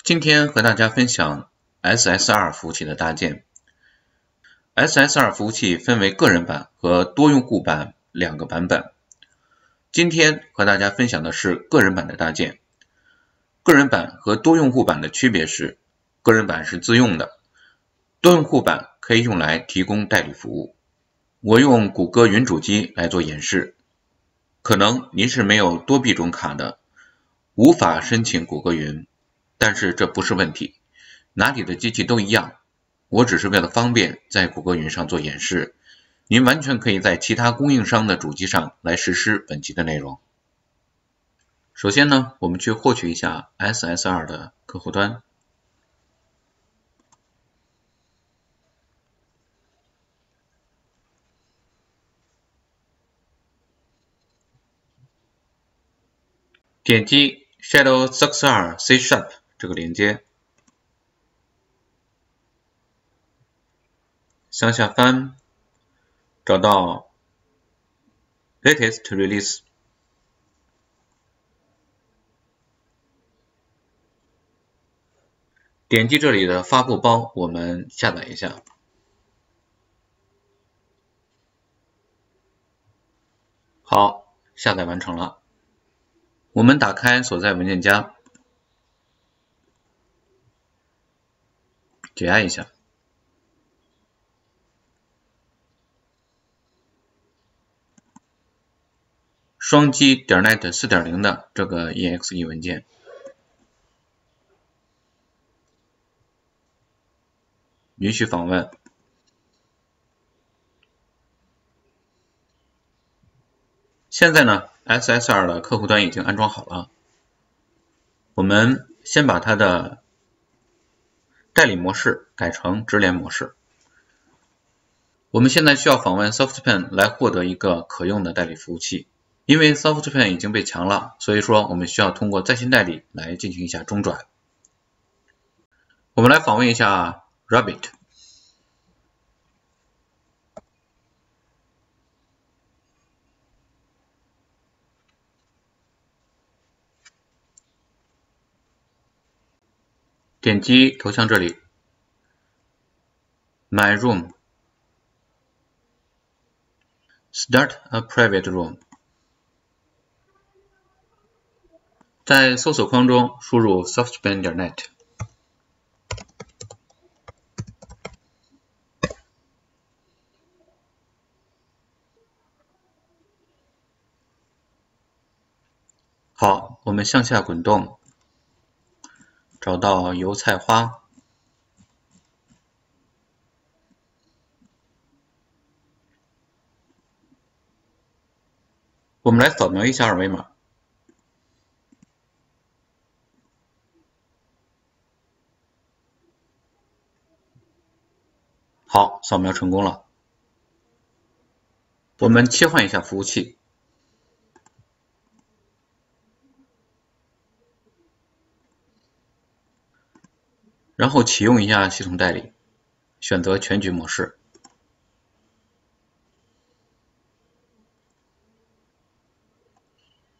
今天和大家分享 SSR 服务器的搭建。SSR 服务器分为个人版和多用户版两个版本。今天和大家分享的是个人版的搭建。个人版和多用户版的区别是，个人版是自用的，多用户版可以用来提供代理服务。我用谷歌云主机来做演示，可能您是没有多币种卡的，无法申请谷歌云。但是这不是问题，哪里的机器都一样，我只是为了方便在谷歌云上做演示，您完全可以在其他供应商的主机上来实施本期的内容。首先呢，我们去获取一下 SSR 的客户端。点击 Shadow32 C# 这个连接，向下翻，找到 Latest Release， 点击这里的发布包，我们下载一下。好，下载完成了。我们打开所在文件夹，解压一下。双击 .NET 4.0 的这个 exe 文件，允许访问。现在呢 SSR 的客户端已经安装好了，我们先把它的代理模式改成直连模式。我们现在需要访问 SoftPen 来获得一个可用的代理服务器。因为 SoftPen 已经被强了，所以说我们需要通过在线代理来进行一下中转。我们来访问一下 Rabbit。点击头像这里 My Room Start a Private Room， 在搜索框中输入 softpen.net， 好，我们向下滚动，找到油菜花，我们来扫描一下二维码。好，扫描成功了。我们切换一下服务器，然后启用一下系统代理，选择全局模式。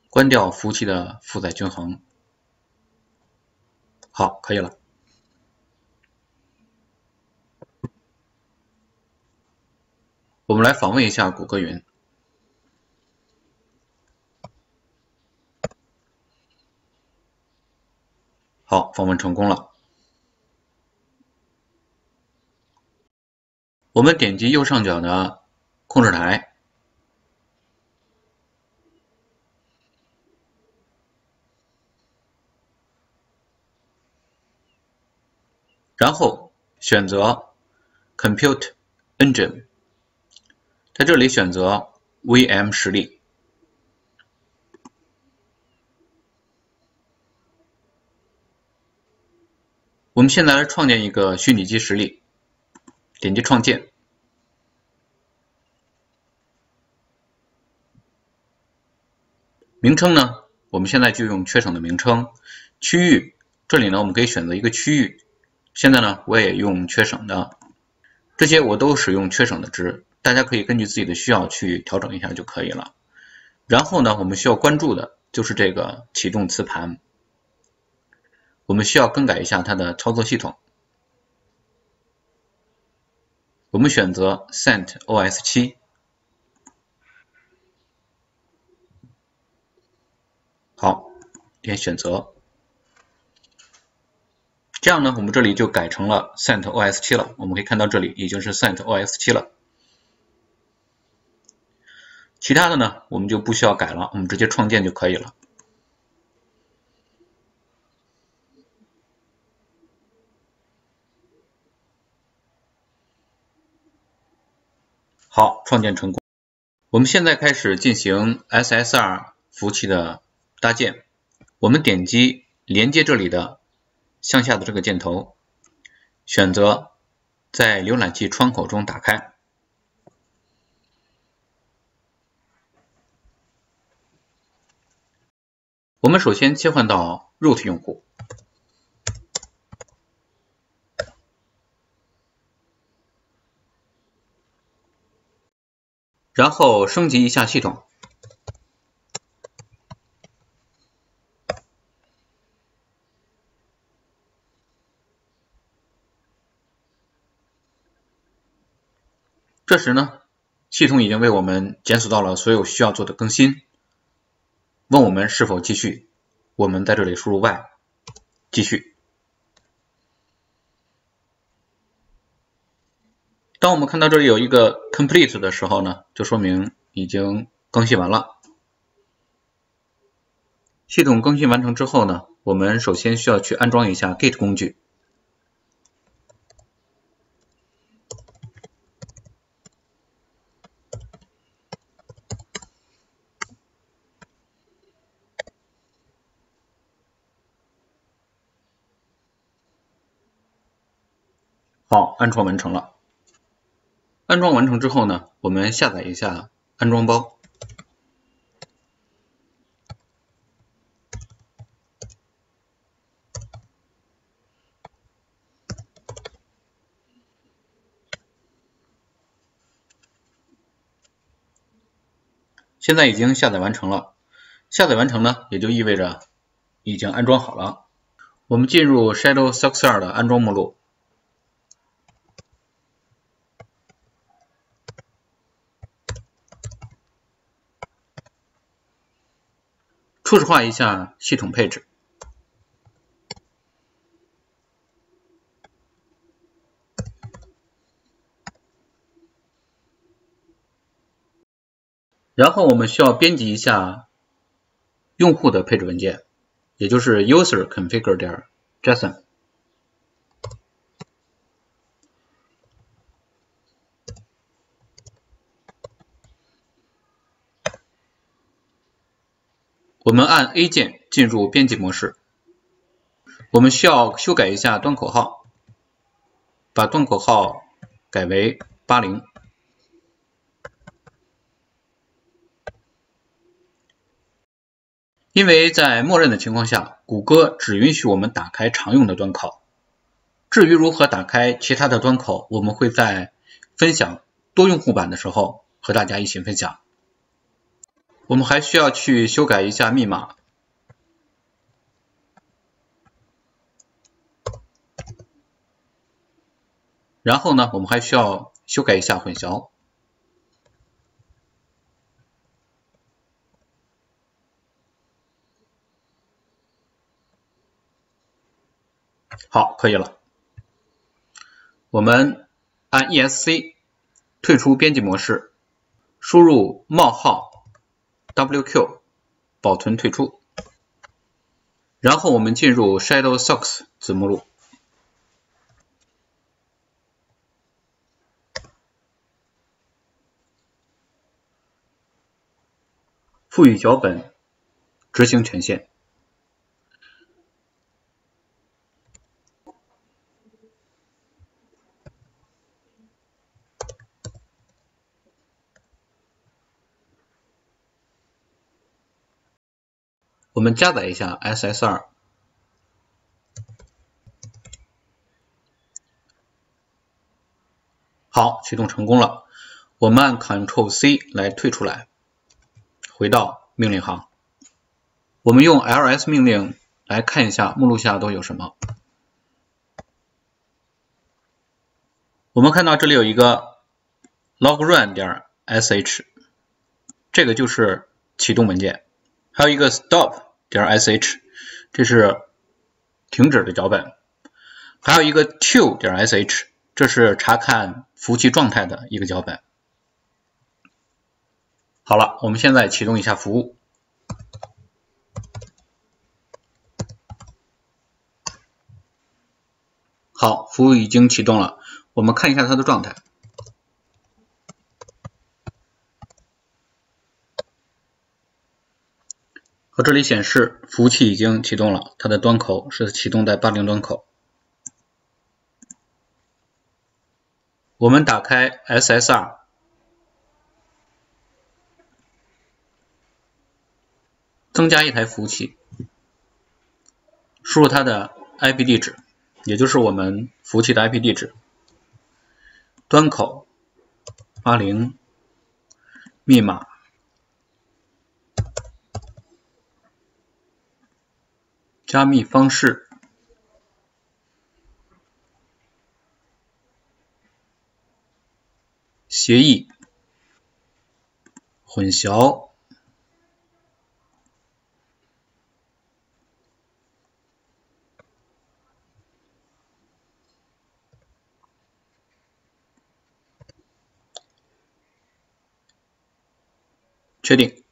关掉服务器的负载均衡。好，可以了。我们来访问一下谷歌云。好，访问成功了。我们点击右上角的控制台，然后选择 Compute Engine， 在这里选择 VM 实例。我们现在来创建一个虚拟机实例，点击创建。名称呢，我们现在就用缺省的名称。区域，这里呢我们可以选择一个区域，现在呢我也用缺省的，这些我都使用缺省的值，大家可以根据自己的需要去调整一下就可以了。然后呢，我们需要关注的就是这个启动磁盘。我们需要更改一下它的操作系统。我们选择 CentOS 7。好，点选择。这样呢，我们这里就改成了 CentOS 7了。我们可以看到这里已经是 CentOS 7了。其他的呢，我们就不需要改了，我们直接创建就可以了。好，创建成功。我们现在开始进行 SSR 服务器的搭建。我们点击连接这里的向下的这个箭头，选择在浏览器窗口中打开。我们首先切换到 root 用户，然后升级一下系统。这时呢，系统已经为我们检索到了所有需要做的更新，问我们是否继续。我们在这里输入 Y， 继续。当我们看到这里有一个 complete 的时候呢，就说明已经更新完了。系统更新完成之后呢，我们首先需要去安装一下 Git 工具。好，安装完成了。安装完成之后呢，我们下载一下安装包。现在已经下载完成了。下载完成呢，也就意味着已经安装好了。我们进入 Shadowsocks 的安装目录。初始化一下系统配置。然后我们需要编辑一下用户的配置文件，也就是 user configure 点 JSON。我们按 A 键进入编辑模式。我们需要修改一下端口号，把端口号改为80。因为在默认的情况下，谷歌只允许我们打开常用的端口。至于如何打开其他的端口，我们会在分享多用户版的时候和大家一起分享。我们还需要去修改一下密码。然后呢，我们还需要修改一下混淆。好，可以了。我们按 ESC 退出编辑模式，输入冒号 WQ 保存退出。然后我们进入 Shadowsocks 子目录。赋予脚本执行权限。我们加载一下 SSR。好，启动成功了。我们按 Ctrl+C 来退出来，回到命令行。我们用 ls 命令来看一下目录下都有什么。我们看到这里有一个 logrun 点 sh， 这个就是启动文件，还有一个 stop 点 sh， 这是停止的脚本，还有一个 to 点 sh， 这是查看服务器状态的一个脚本。好了，我们现在启动一下服务。好，服务已经启动了，我们看一下它的状态。和这里显示服务器已经启动了，它的端口是启动在80端口。我们打开 SSR， 增加一台服务器，输入它的 IP 地址，也就是我们服务器的 IP 地址，端口80，密码加密方式协议混淆确定。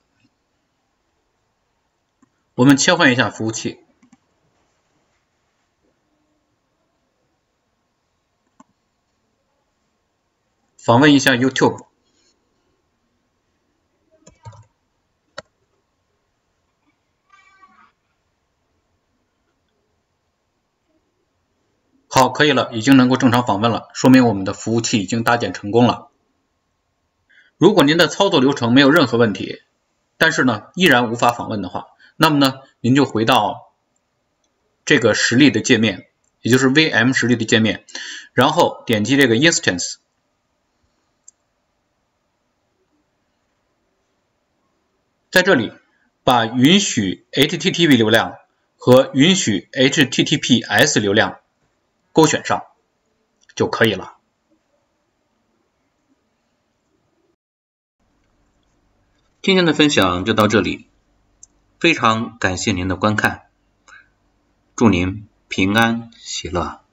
我们切换一下服务器，访问一下 YouTube。好，可以了，已经能够正常访问了，说明我们的服务器已经搭建成功了。如果您的操作流程没有任何问题，但是呢依然无法访问的话，那么呢您就回到这个实例的界面，也就是 VM 实例的界面，然后点击这个 Instance， 在这里把允许 HTTP 流量和允许 HTTPS 流量勾选上就可以了。今天的分享就到这里，非常感谢您的观看，祝您平安喜乐。